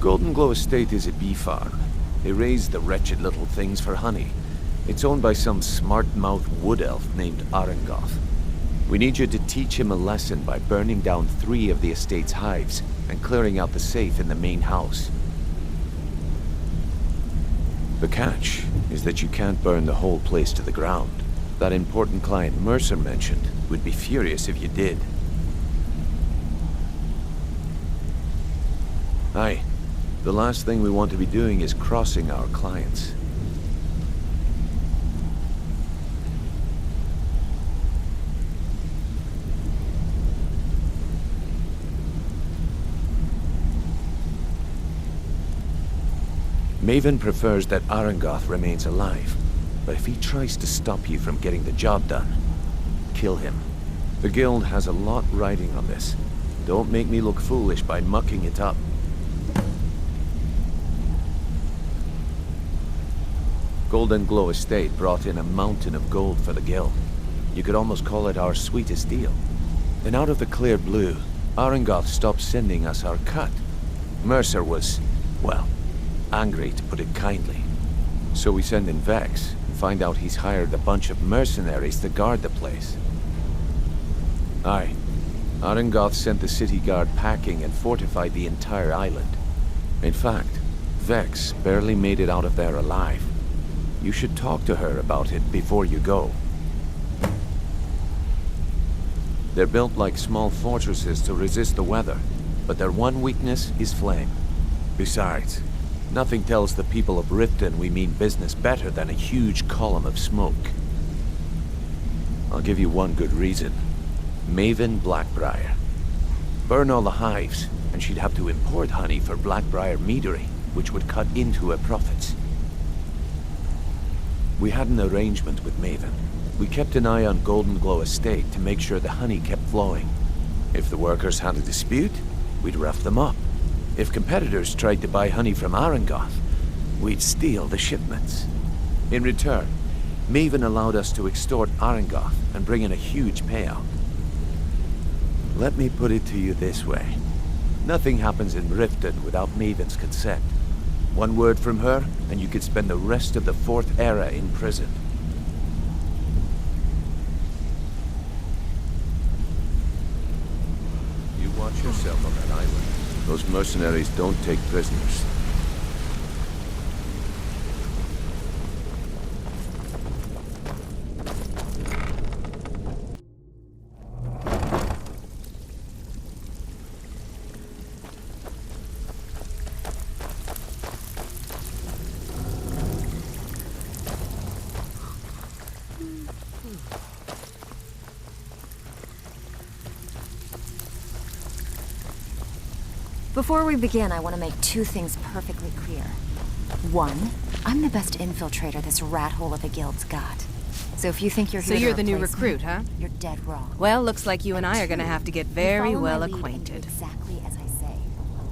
Golden Glow Estate is a bee farm. They raise the wretched little things for honey. It's owned by some smart-mouthed wood elf named Arangoth. We need you to teach him a lesson by burning down 3 of the estate's hives and clearing out the safe in the main house. The catch is that you can't burn the whole place to the ground. That important client Mercer mentioned would be furious if you did. Aye. The last thing we want to be doing is crossing our clients. Maven prefers that Arangoth remains alive, but if he tries to stop you from getting the job done, kill him. The Guild has a lot riding on this. Don't make me look foolish by mucking it up. Golden Glow Estate brought in a mountain of gold for the Guild. You could almost call it our sweetest deal. Then out of the clear blue, Arangoth stopped sending us our cut. Mercer was, well, angry to put it kindly. So we send in Vex and find out he's hired a bunch of mercenaries to guard the place. Aye. Arangoth sent the city guard packing and fortified the entire island. In fact, Vex barely made it out of there alive. You should talk to her about it before you go. They're built like small fortresses to resist the weather, but their one weakness is flame. Besides, nothing tells the people of Riften we mean business better than a huge column of smoke. I'll give you one good reason. Maven Blackbriar. Burn all the hives, and she'd have to import honey for Blackbriar meadery, which would cut into her profits. We had an arrangement with Maven. We kept an eye on Golden Glow Estate to make sure the honey kept flowing. If the workers had a dispute, we'd rough them up. If competitors tried to buy honey from Arangoth, we'd steal the shipments. In return, Maven allowed us to extort Arangoth and bring in a huge payout. Let me put it to you this way. Nothing happens in Riften without Maven's consent. One word from her, and you could spend the rest of the 4th Era in prison. You watch yourself on that island. Those mercenaries don't take prisoners. Before we begin, I want to make 2 things perfectly clear. 1, I'm the best infiltrator this rat hole of a guild's got. So if you think you're here So you're the new replace recruit, me, huh? You're dead wrong. Well, looks like you and I are gonna have to get very You follow well my lead and do acquainted. exactly as I say.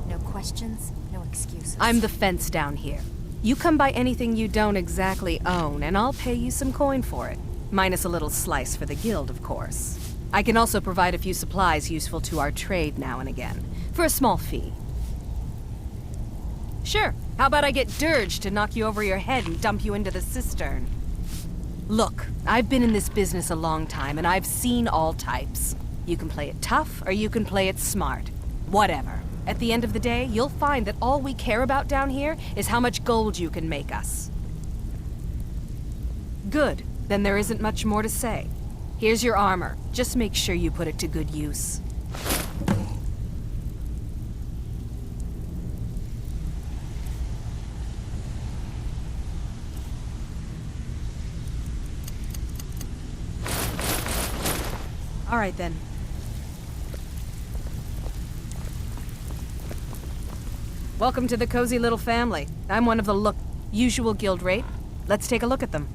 No questions, no excuses. I'm the fence down here. You come by anything you don't exactly own, and I'll pay you some coin for it. Minus a little slice for the guild, of course. I can also provide a few supplies useful to our trade now and again, for a small fee. Sure, how about I get Dirge to knock you over your head and dump you into the cistern? Look, I've been in this business a long time, and I've seen all types. You can play it tough, or you can play it smart. Whatever. At the end of the day, you'll find that all we care about down here is how much gold you can make us. Good. Then there isn't much more to say. Here's your armor. Just make sure you put it to good use. All right, then. Welcome to the cozy little family. I'm one of the usual guild rate. Let's take a look at them.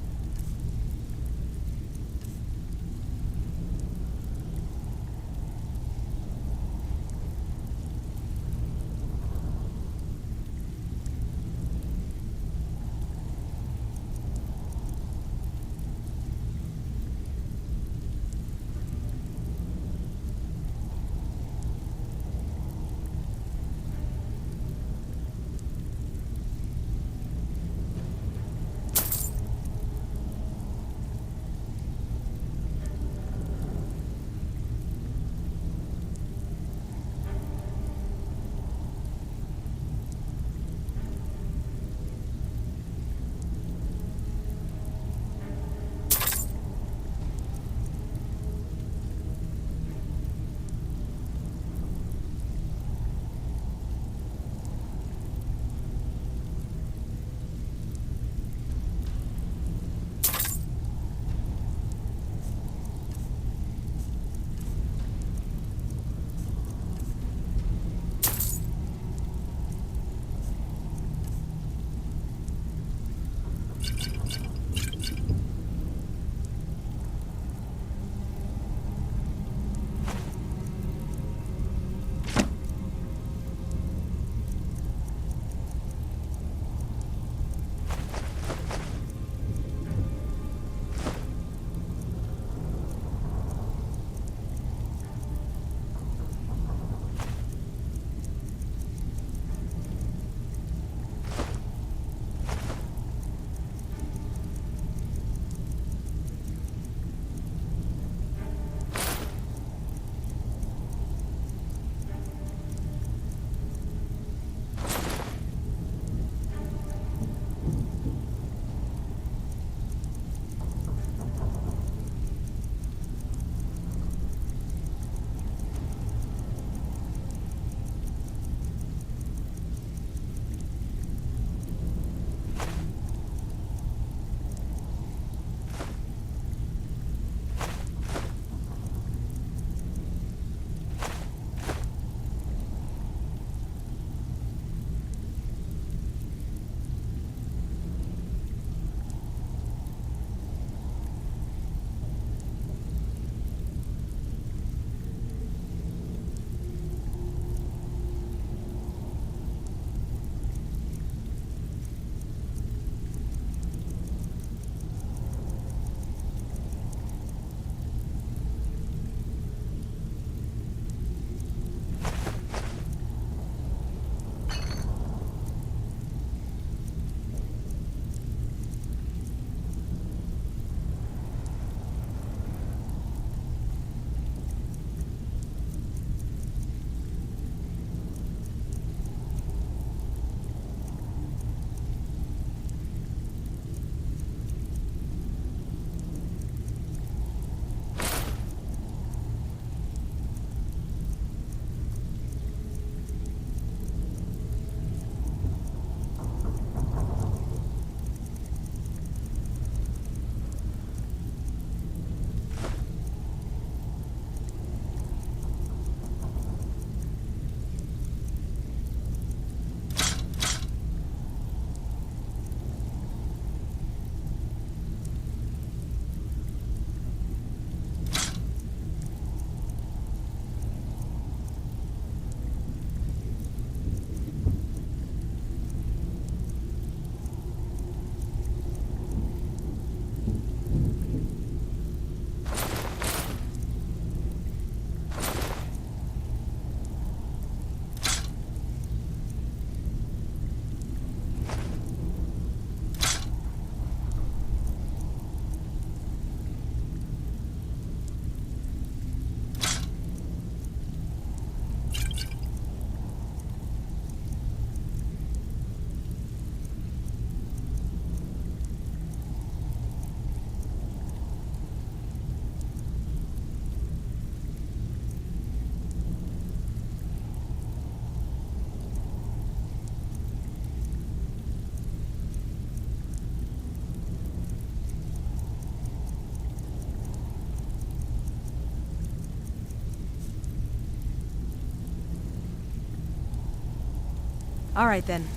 All right then.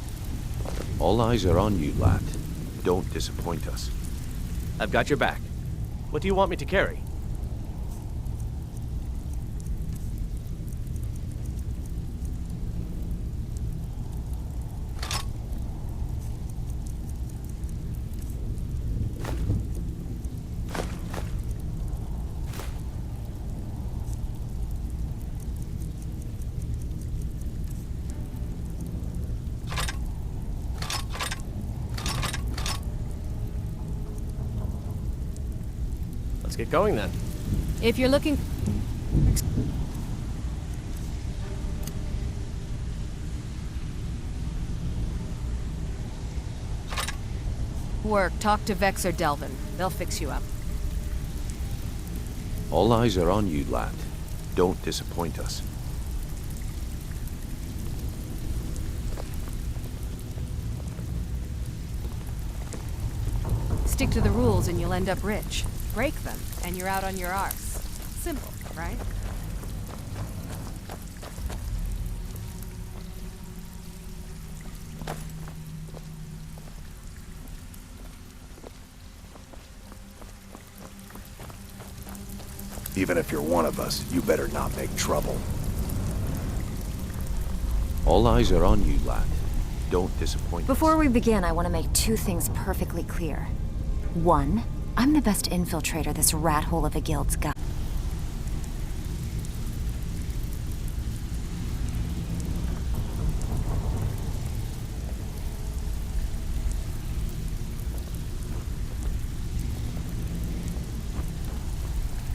All eyes are on you, lad. Don't disappoint us. I've got your back. What do you want me to carry? Let's get going then. If you're looking... Work, talk to Vex or Delvin. They'll fix you up. All eyes are on you, lad. Don't disappoint us. Stick to the rules and you'll end up rich. Break them, and you're out on your arse. Simple, right? Even if you're one of us, you better not make trouble. All eyes are on you, lad. Don't disappoint us. Before we begin, I want to make two things perfectly clear. One, I'm the best infiltrator this rat hole of a guild's got.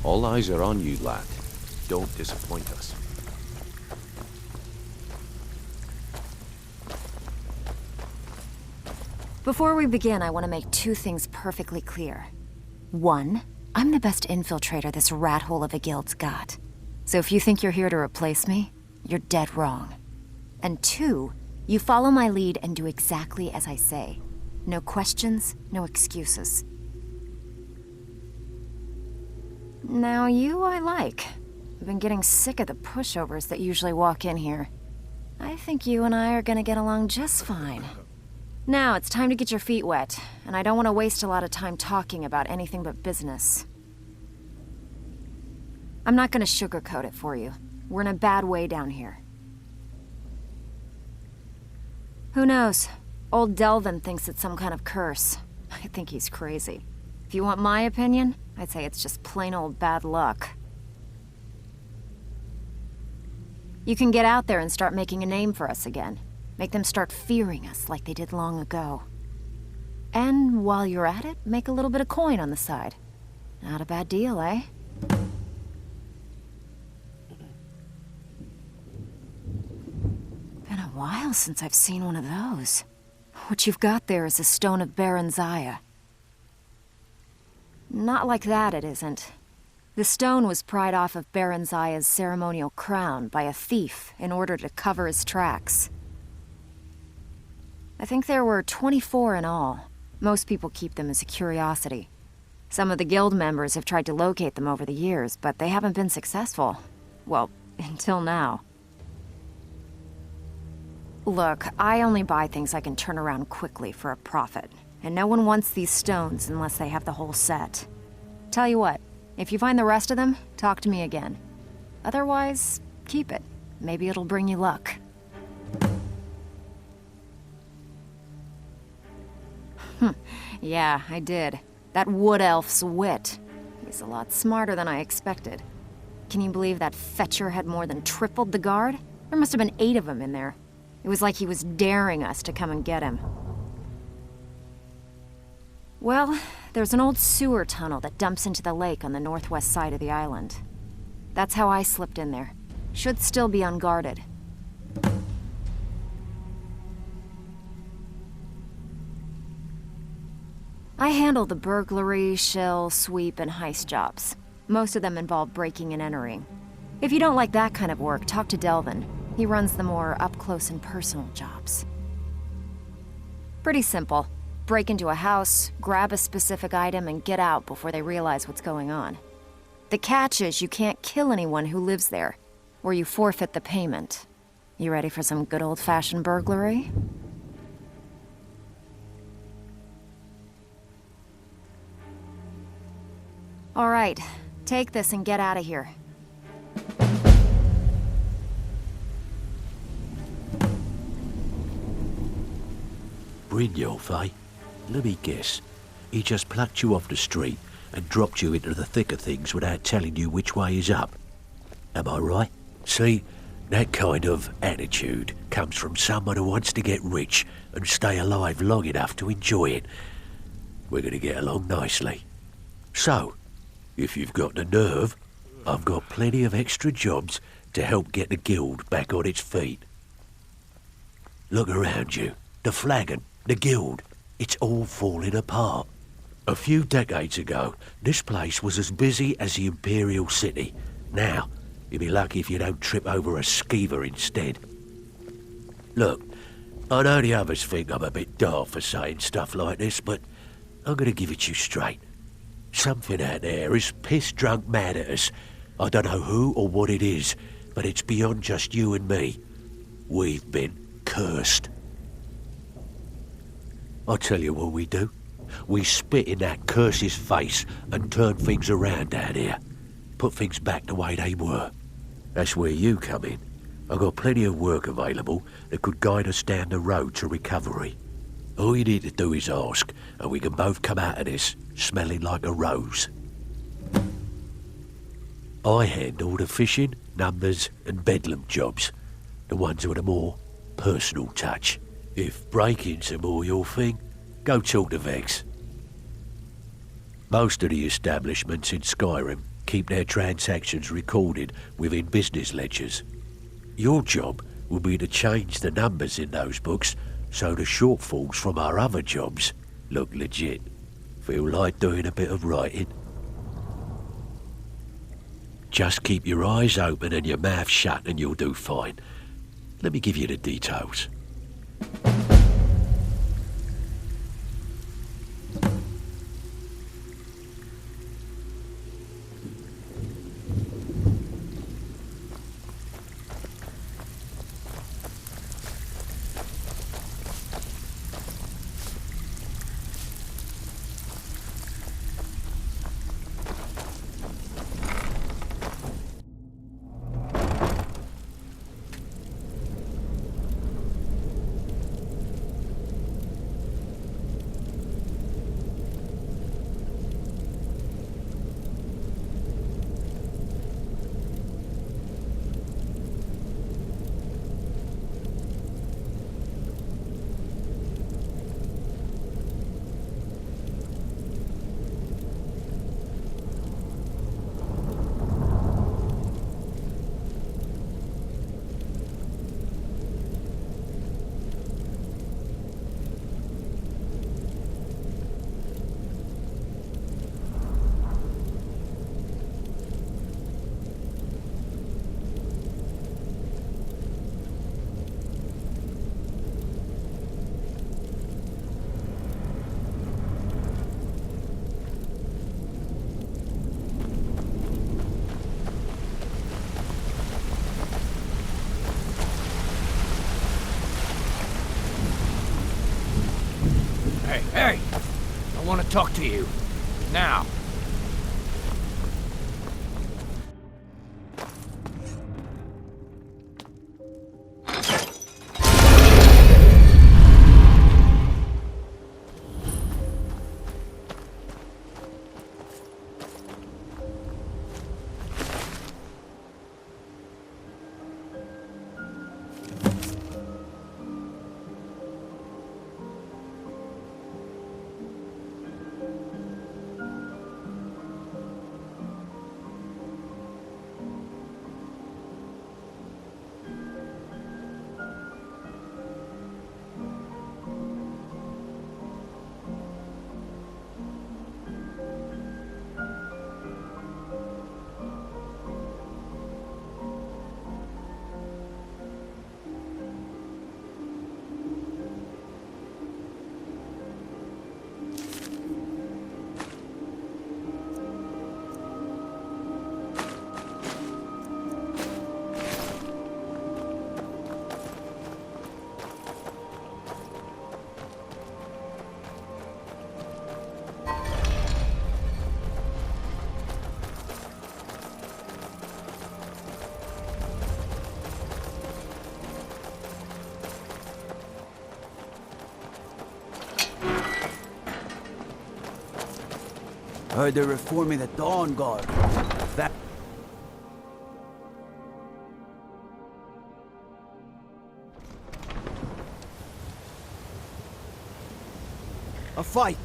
All eyes are on you, lad. Don't disappoint us. Before we begin, I want to make two things perfectly clear. One, I'm the best infiltrator this rat hole of a guild's got. So if you think you're here to replace me, you're dead wrong. And two, you follow my lead and do exactly as I say. No questions, no excuses. Now you I like. I've been getting sick of the pushovers that usually walk in here. I think you and I are gonna get along just fine. Now it's time to get your feet wet, and I don't want to waste a lot of time talking about anything but business. I'm not gonna sugarcoat it for you. We're in a bad way down here. Who knows? Old Delvin thinks it's some kind of curse. I think he's crazy. If you want my opinion, I'd say it's just plain old bad luck. You can get out there and start making a name for us again. Make them start fearing us like they did long ago. And while you're at it, make a little bit of coin on the side. Not a bad deal, eh? Been a while since I've seen one of those. What you've got there is a stone of Baron Zaya. Not like that, it isn't. The stone was pried off of Baron Zaya's ceremonial crown by a thief in order to cover his tracks. I think there were 24 in all. Most people keep them as a curiosity. Some of the guild members have tried to locate them over the years, but they haven't been successful. Well, until now. Look, I only buy things I can turn around quickly for a profit. And no one wants these stones unless they have the whole set. Tell you what, if you find the rest of them, talk to me again. Otherwise, keep it. Maybe it'll bring you luck. Yeah, I did. That wood elf's wit. He's a lot smarter than I expected. Can you believe that fetcher had more than tripled the guard? There must have been 8 of them in there. It was like he was daring us to come and get him. Well, there's an old sewer tunnel that dumps into the lake on the northwest side of the island. That's how I slipped in there. Should still be unguarded. I handle the burglary, shill, sweep, and heist jobs. Most of them involve breaking and entering. If you don't like that kind of work, talk to Delvin. He runs the more up-close and personal jobs. Pretty simple. Break into a house, grab a specific item, and get out before they realize what's going on. The catch is you can't kill anyone who lives there, or you forfeit the payment. You ready for some good old-fashioned burglary? All right, take this and get out of here. Brynjolf, eh? Let me guess. He just plucked you off the street and dropped you into the thick of things without telling you which way is up. Am I right? See, that kind of attitude comes from someone who wants to get rich and stay alive long enough to enjoy it. We're going to get along nicely. So, if you've got the nerve, I've got plenty of extra jobs to help get the guild back on its feet. Look around you. The flagon, the guild, it's all falling apart. A few decades ago, this place was as busy as the Imperial City. Now, you'll be lucky if you don't trip over a skeever instead. Look, I know the others think I'm a bit daft for saying stuff like this, but I'm going to give it you straight. Something out there is piss-drunk mad at us. I don't know who or what it is, but it's beyond just you and me. We've been cursed. I'll tell you what we do. We spit in that curse's face and turn things around down here. Put things back the way they were. That's where you come in. I've got plenty of work available that could guide us down the road to recovery. All you need to do is ask, and we can both come out of this smelling like a rose. I handle the fishing, numbers, and bedlam jobs. The ones with a more personal touch. If break-ins are more your thing, go talk to Vex. Most of the establishments in Skyrim keep their transactions recorded within business ledgers. Your job will be to change the numbers in those books so the shortfalls from our other jobs look legit. Feel like doing a bit of writing? Just keep your eyes open and your mouth shut and you'll do fine. Let me give you the details. Hey! I want to talk to you. Now. Heard they're reforming the Dawn Guard. That... A fight!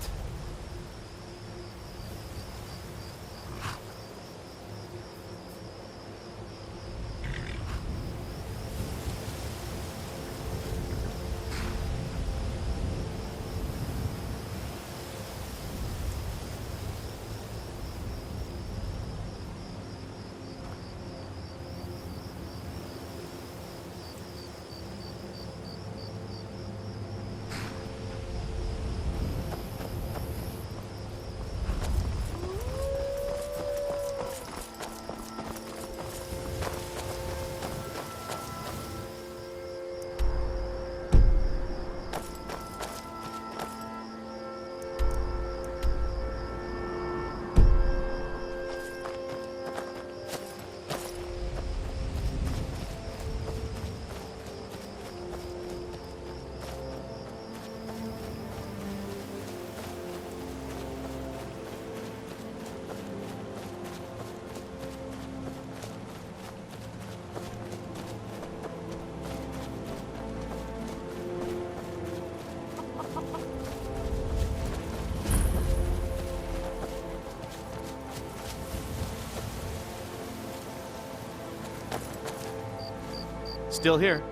Still here.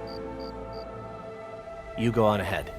You go on ahead.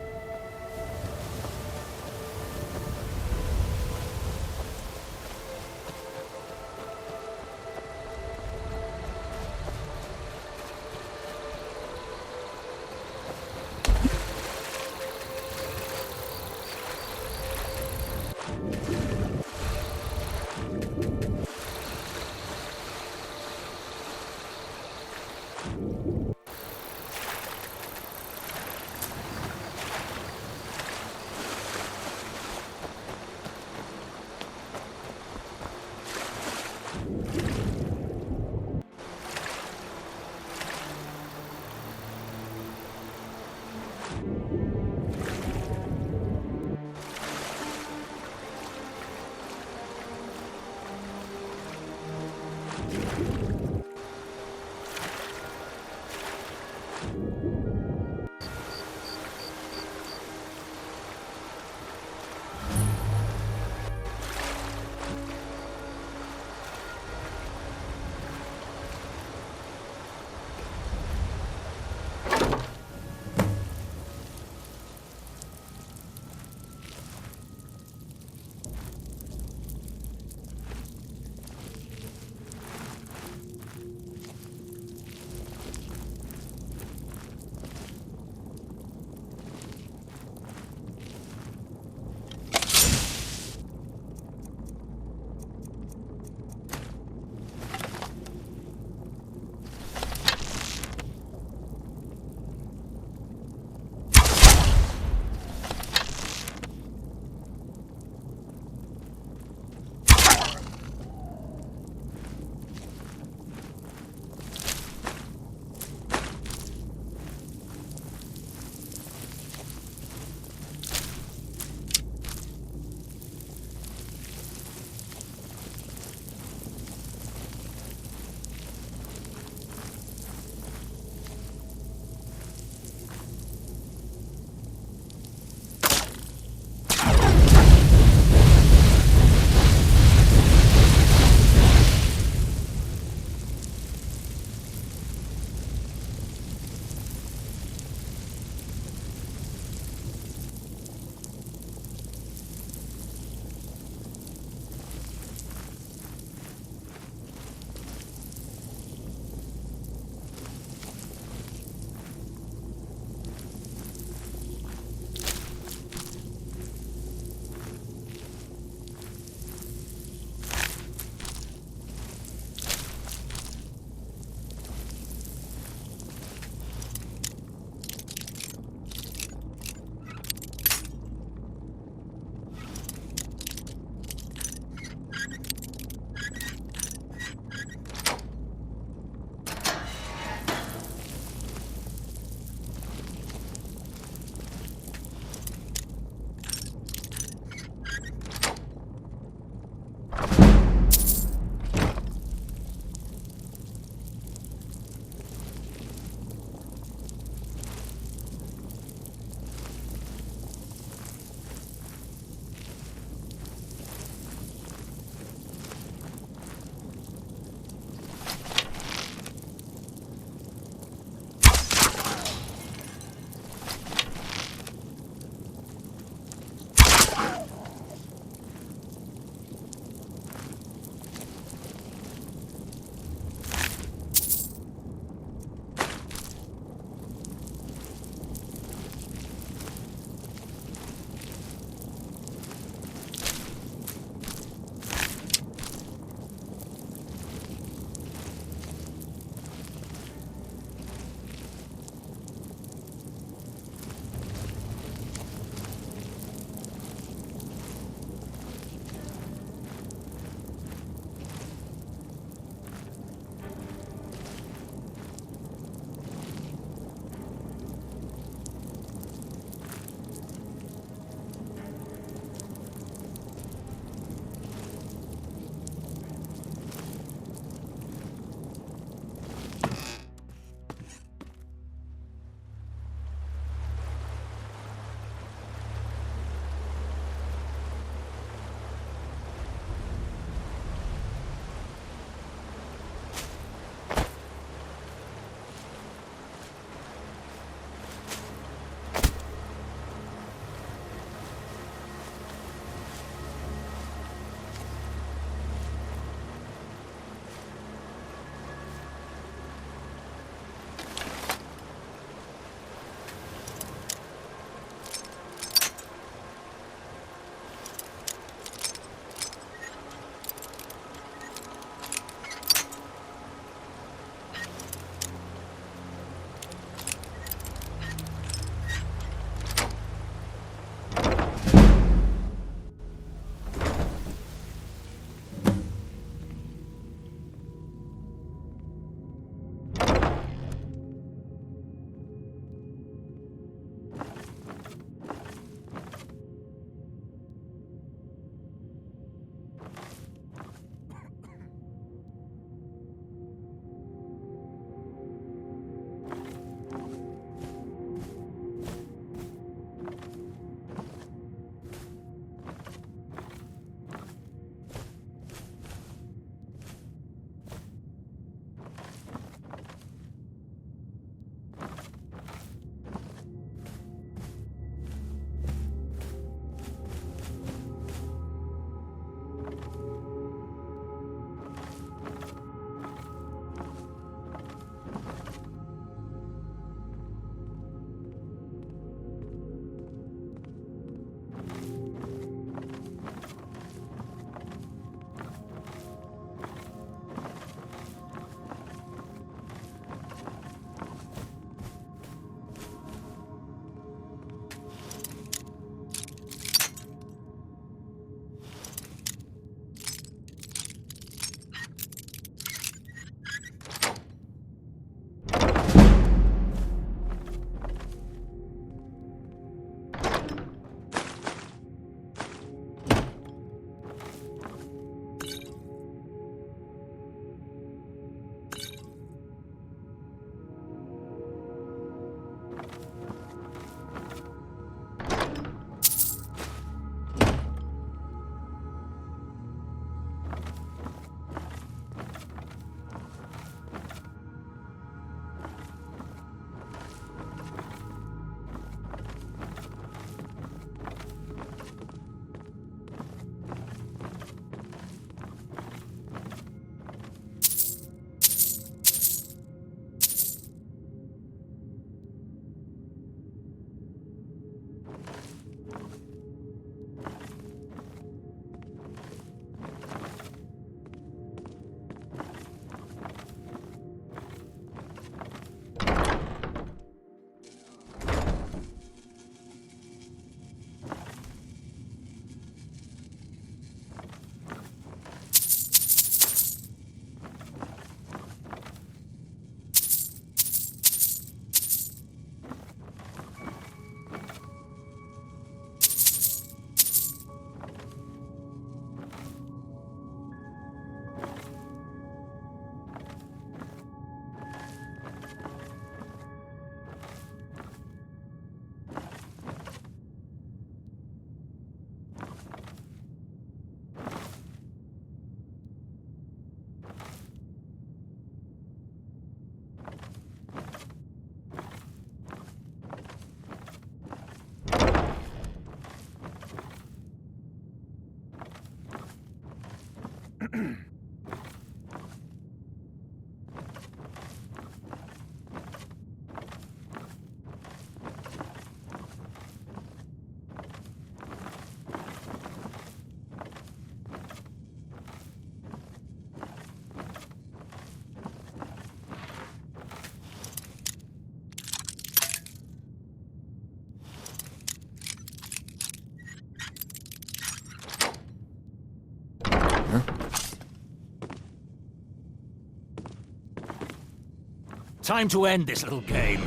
Time to end this little game.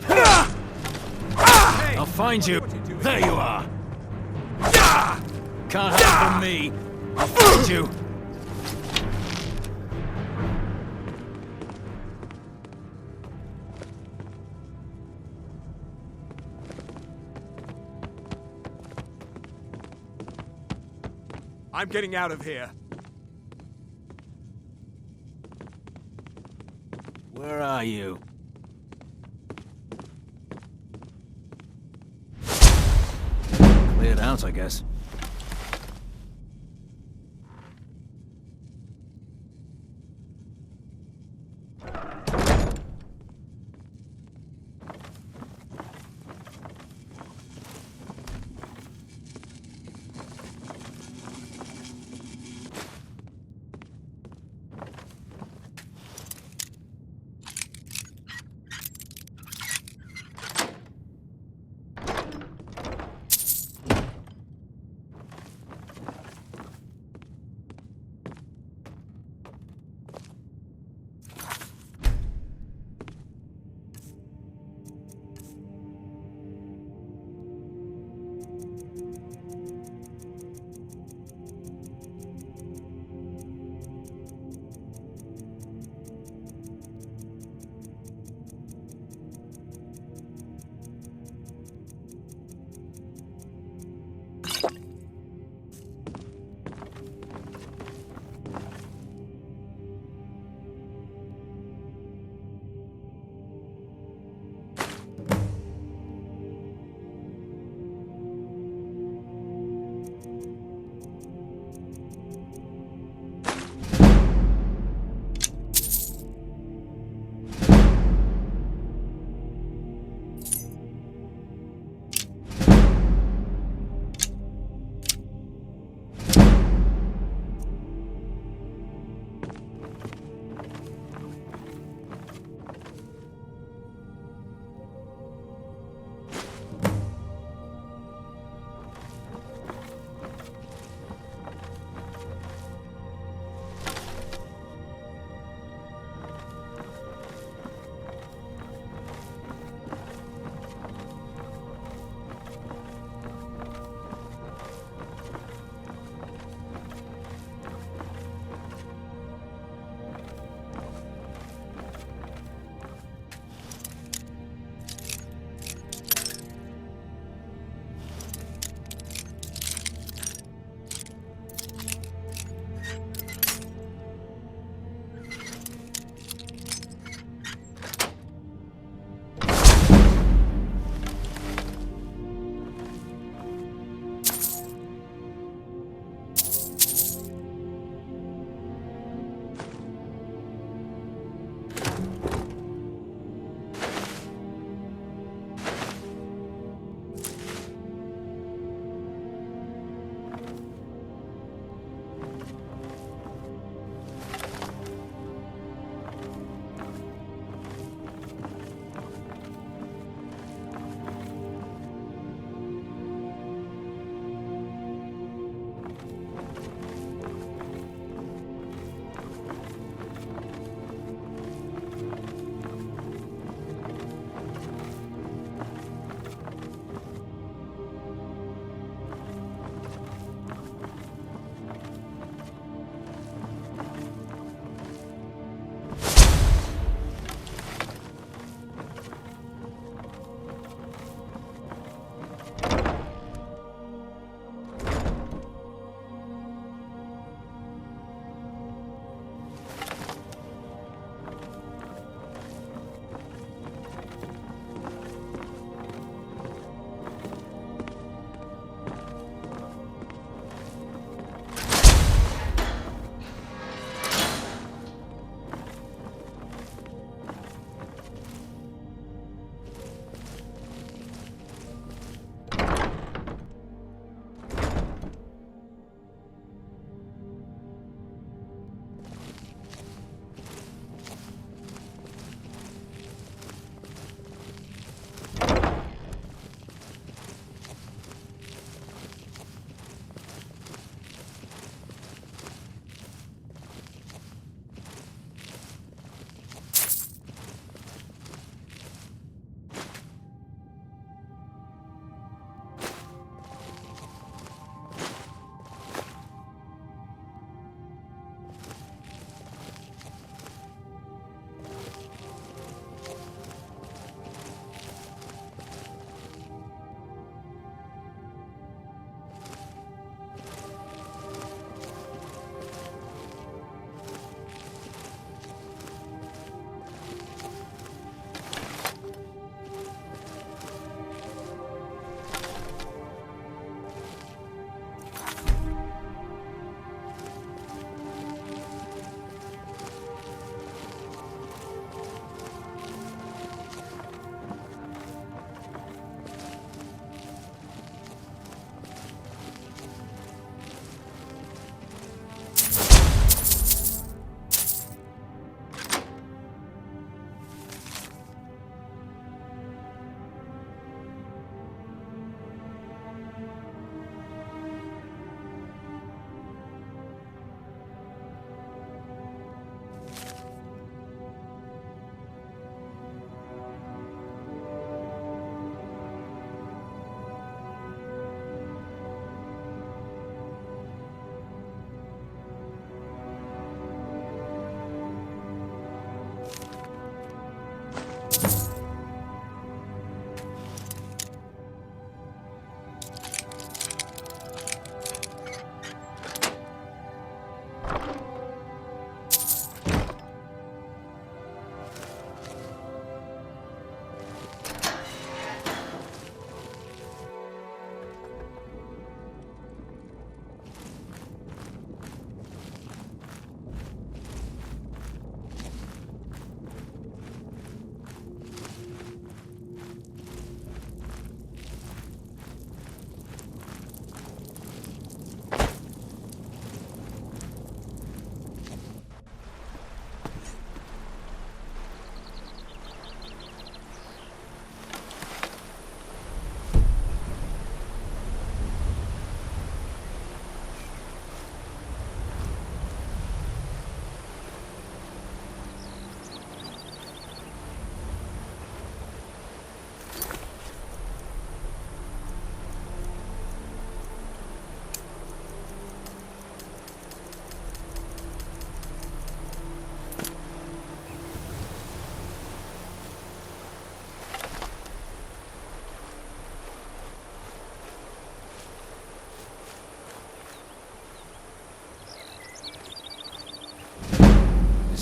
I'll find you. There you are. Can't hide from me. I'll find you. I'm getting out of here. Where are you? Cleared out, I guess.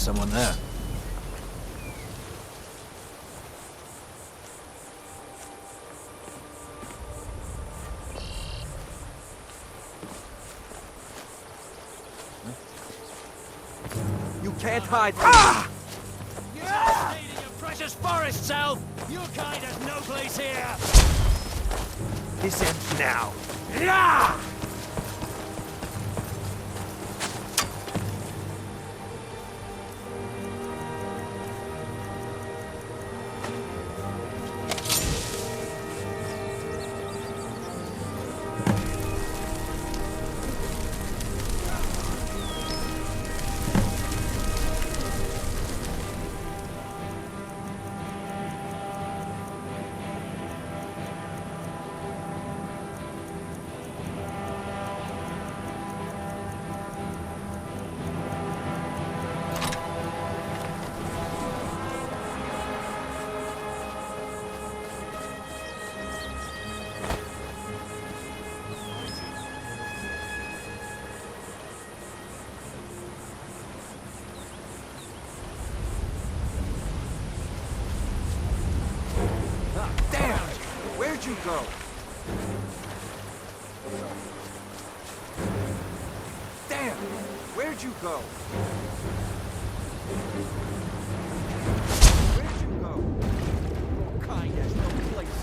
someone there. You can't hide. Stealing your precious forest, Sal! Your kind has no place here! This ends now. Damn! Where'd you go? Damn! Where'd you go? Where'd you go? Your kind has no place.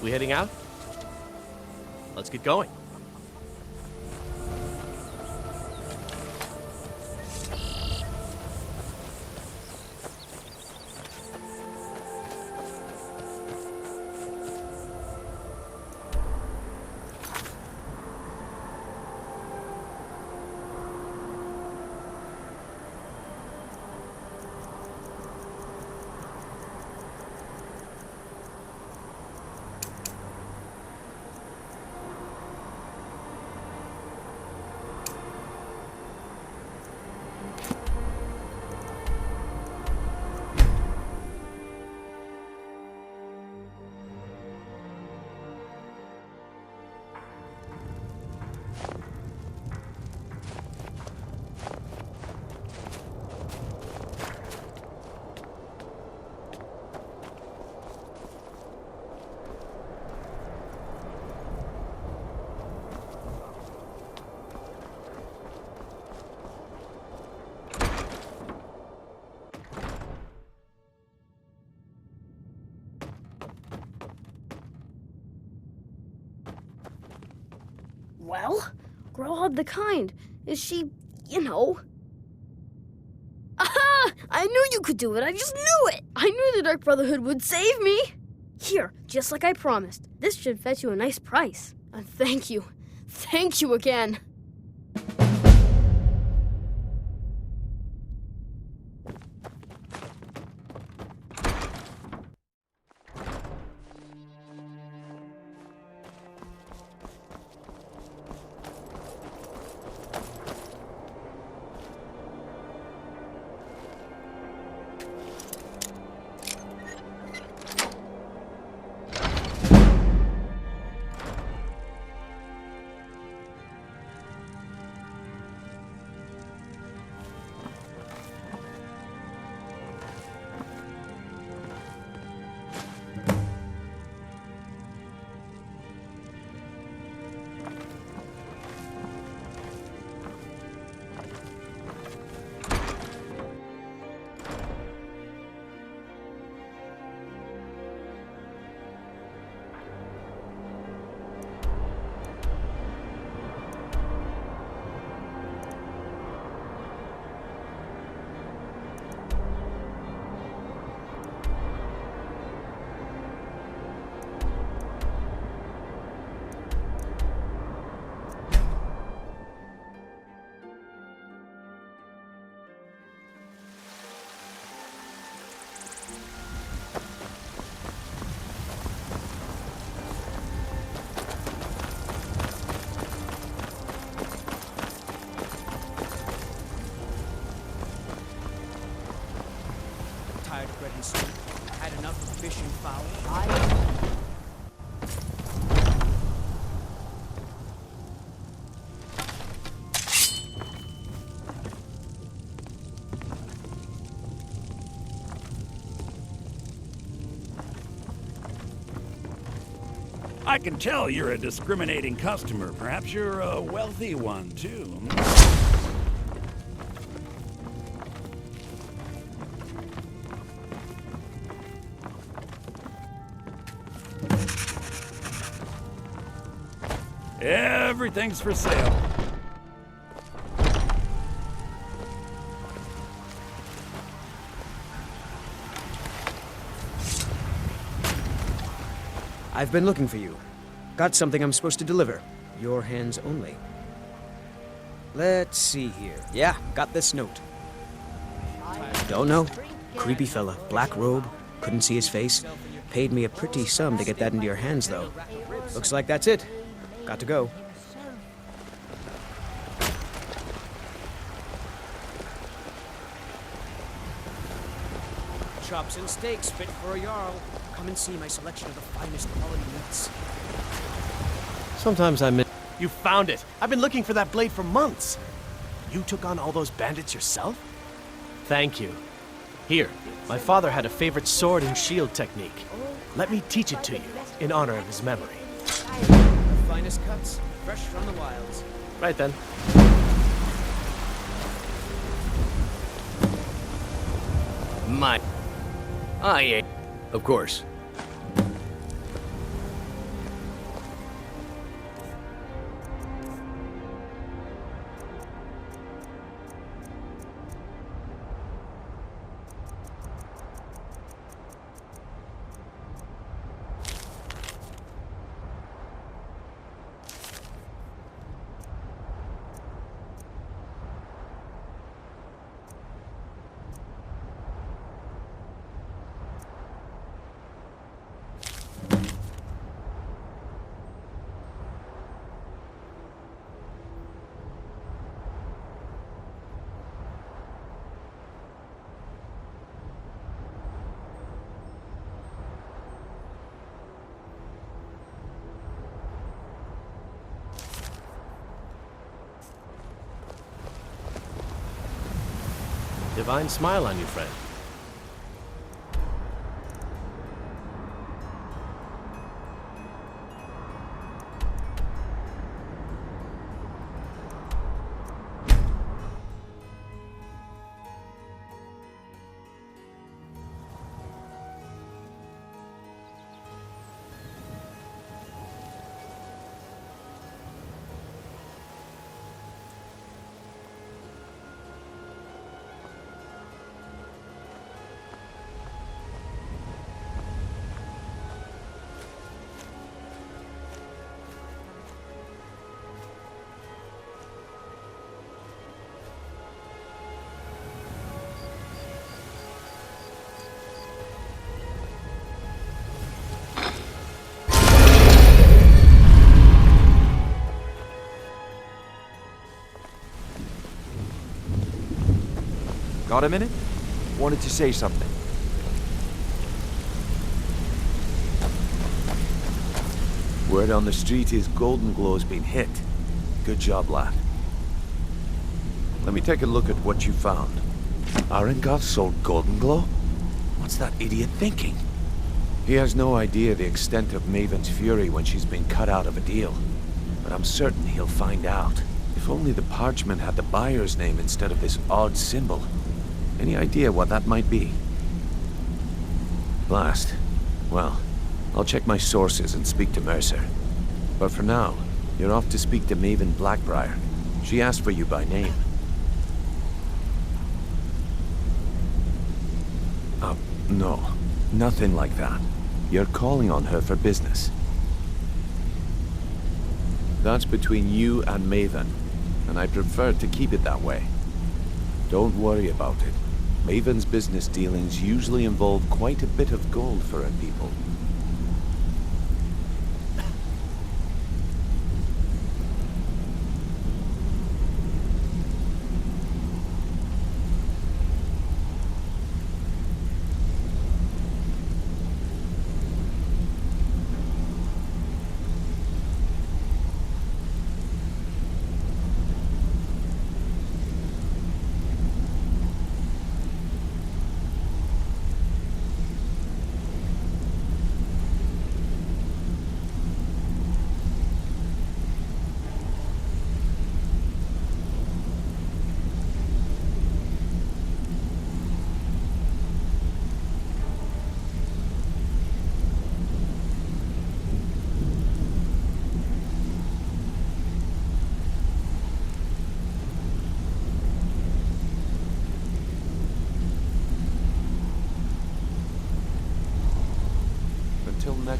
We heading out? Let's get going. Well, Growhub the Kind. Is she, you know... Aha! I knew you could do it. I just knew it. I knew the Dark Brotherhood would save me. Here, just like I promised. This should fetch you a nice price. And thank you. Thank you again. fried bread and stew. Had enough of fish and fowl. I can tell you're a discriminating customer. Perhaps you're a wealthy one, too. Everything's for sale. I've been looking for you. Got something I'm supposed to deliver. Your hands only. Let's see here. Yeah, got this note. Don't know. Creepy fella. Black robe. Couldn't see his face. Paid me a pretty sum to get that into your hands, though. Looks like that's it. Got to go. Chops and steaks fit for a Jarl. Come and see my selection of the finest quality meats. Sometimes I'm in. You found it! I've been looking for that blade for months! You took on all those bandits yourself? Thank you. Here, my father had a favorite sword and shield technique. Let me teach it to you, in honor of his memory. The finest cuts, fresh from the wilds. Right then. My... Of course. Divine smile on you, friend. Got a minute? Wanted to say something. Word on the street is Golden Glow's been hit. Good job, lad. Let me take a look at what you found. Arengoth sold Golden Glow? What's that idiot thinking? He has no idea the extent of Maven's fury when she's been cut out of a deal. But I'm certain he'll find out. If only the parchment had the buyer's name instead of this odd symbol. Any idea what that might be? Blast. Well, I'll check my sources and speak to Mercer. But for now, you're off to speak to Maven Blackbriar. She asked for you by name. No. Nothing like that. You're calling on her for business. That's between you and Maven, and I prefer to keep it that way. Don't worry about it. Maven's business dealings usually involve quite a bit of gold for her people.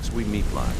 next we meet, lad.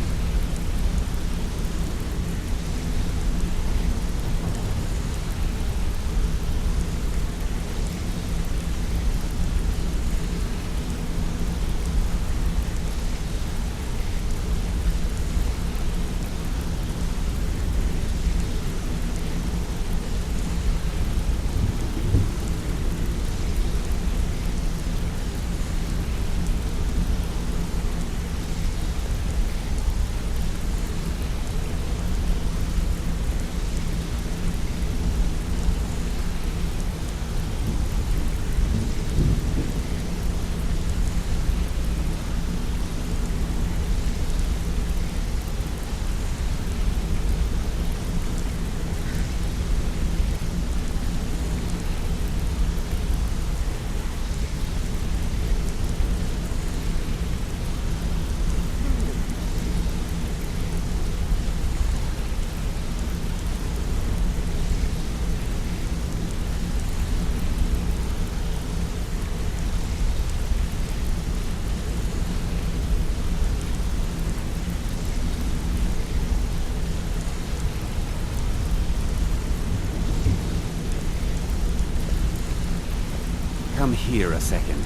Come here a second.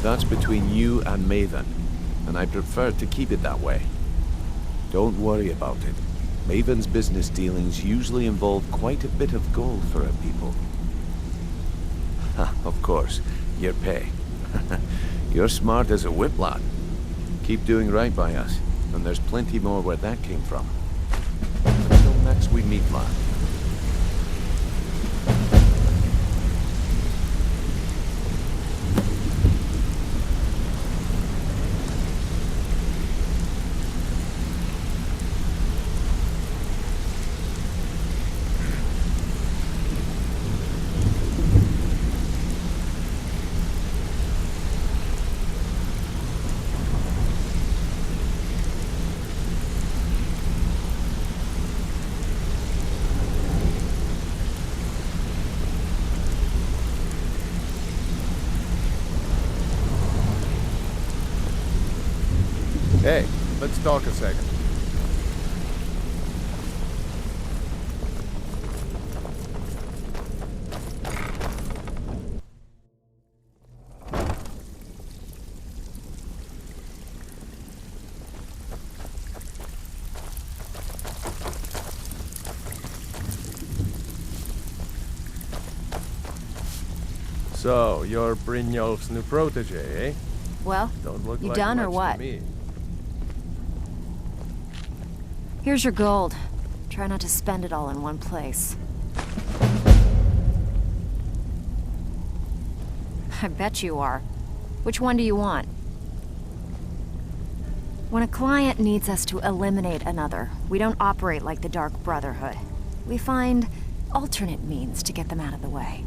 That's between you and Maven, and I prefer to keep it that way. Don't worry about it. Maven's business dealings usually involve quite a bit of gold for her people. Of course, your pay. You're smart as a whip, lad. Keep doing right by us, and there's plenty more where that came from. Until next we meet, lad. Hey, let's talk a second. So, you're Brynjolf's new protege, eh? Well, Don't look you like done or much what? to me. Here's your gold. Try not to spend it all in one place. I bet you are. Which one do you want? When a client needs us to eliminate another, we don't operate like the Dark Brotherhood. We find alternate means to get them out of the way.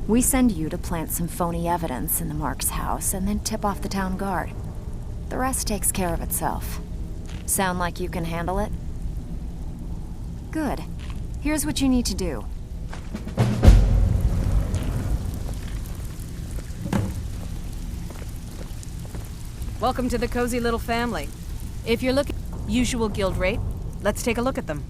We send you to plant some phony evidence in the Mark's house and then tip off the town guard. The rest takes care of itself. Sound like you can handle it? Good. Here's what you need to do. Welcome to the cozy little family. If you're looking usual guild rate, let's take a look at them.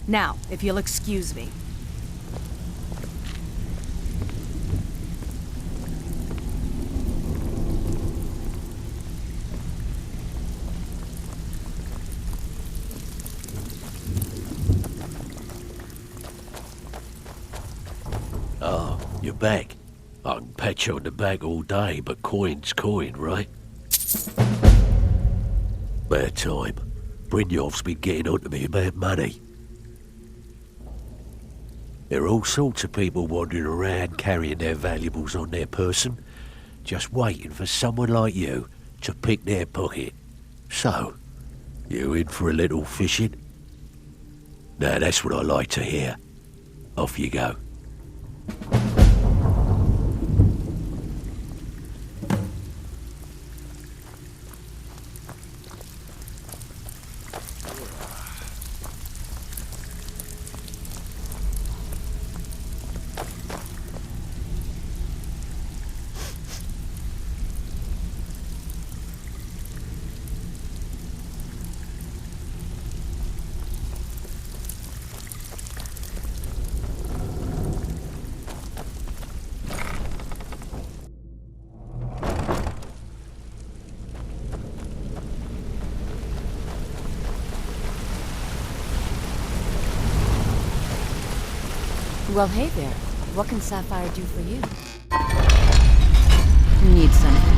Now, if you'll excuse me. Oh, you're back. I can pat you on the back all day, but coin's coin, right? Bad time. Brynjolf's been getting onto me about money. There are all sorts of people wandering around carrying their valuables on their person, just waiting for someone like you to pick their pocket. So, you in for a little fishing? Now that's what I like to hear. Off you go. Well, hey there. What can Sapphire do for you? Need something.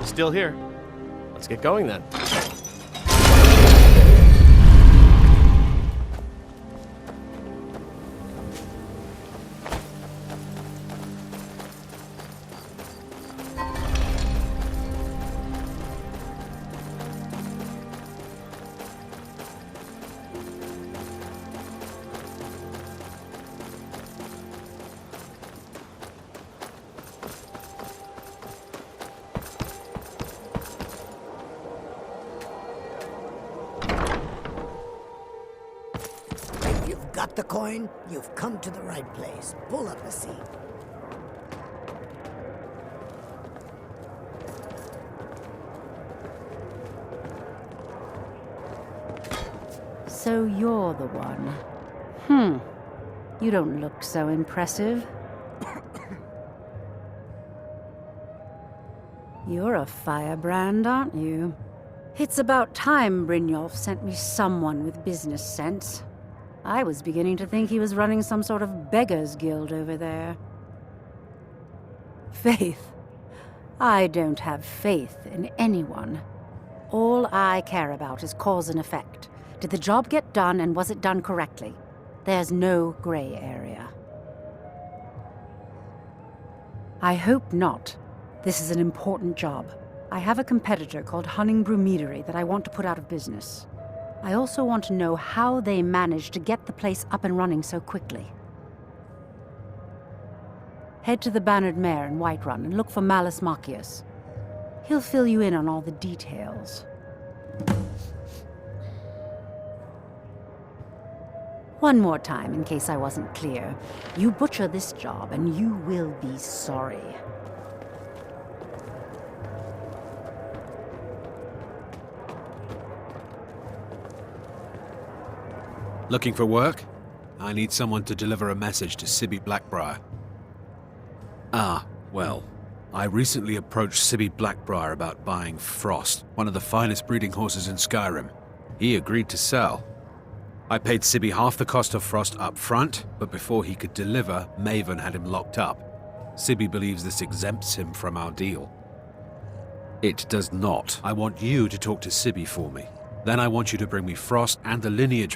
Still here. Let's get going then. Got the coin? You've come to the right place. Pull up a seat. So you're the one. You don't look so impressive. You're a firebrand, aren't you? It's about time Brynjolf sent me someone with business sense. I was beginning to think he was running some sort of beggars guild over there. Faith. I don't have faith in anyone. All I care about is cause and effect. Did the job get done, and was it done correctly? There's no gray area. I hope not. This is an important job. I have a competitor called Hunningbrew Meadery that I want to put out of business. I also want to know how they managed to get the place up and running so quickly. Head to the Bannered Mare in Whiterun and look for Malus Machius. He'll fill you in on all the details. One more time, in case I wasn't clear. You butcher this job and you will be sorry. Looking for work? I need someone to deliver a message to Sibby Blackbriar. Well, I recently approached Sibby Blackbriar about buying Frost, one of the finest breeding horses in Skyrim. He agreed to sell. I paid Sibby half the cost of Frost up front, but before he could deliver, Maven had him locked up. Sibby believes this exempts him from our deal. It does not. I want you to talk to Sibby for me. Then I want you to bring me Frost and the lineage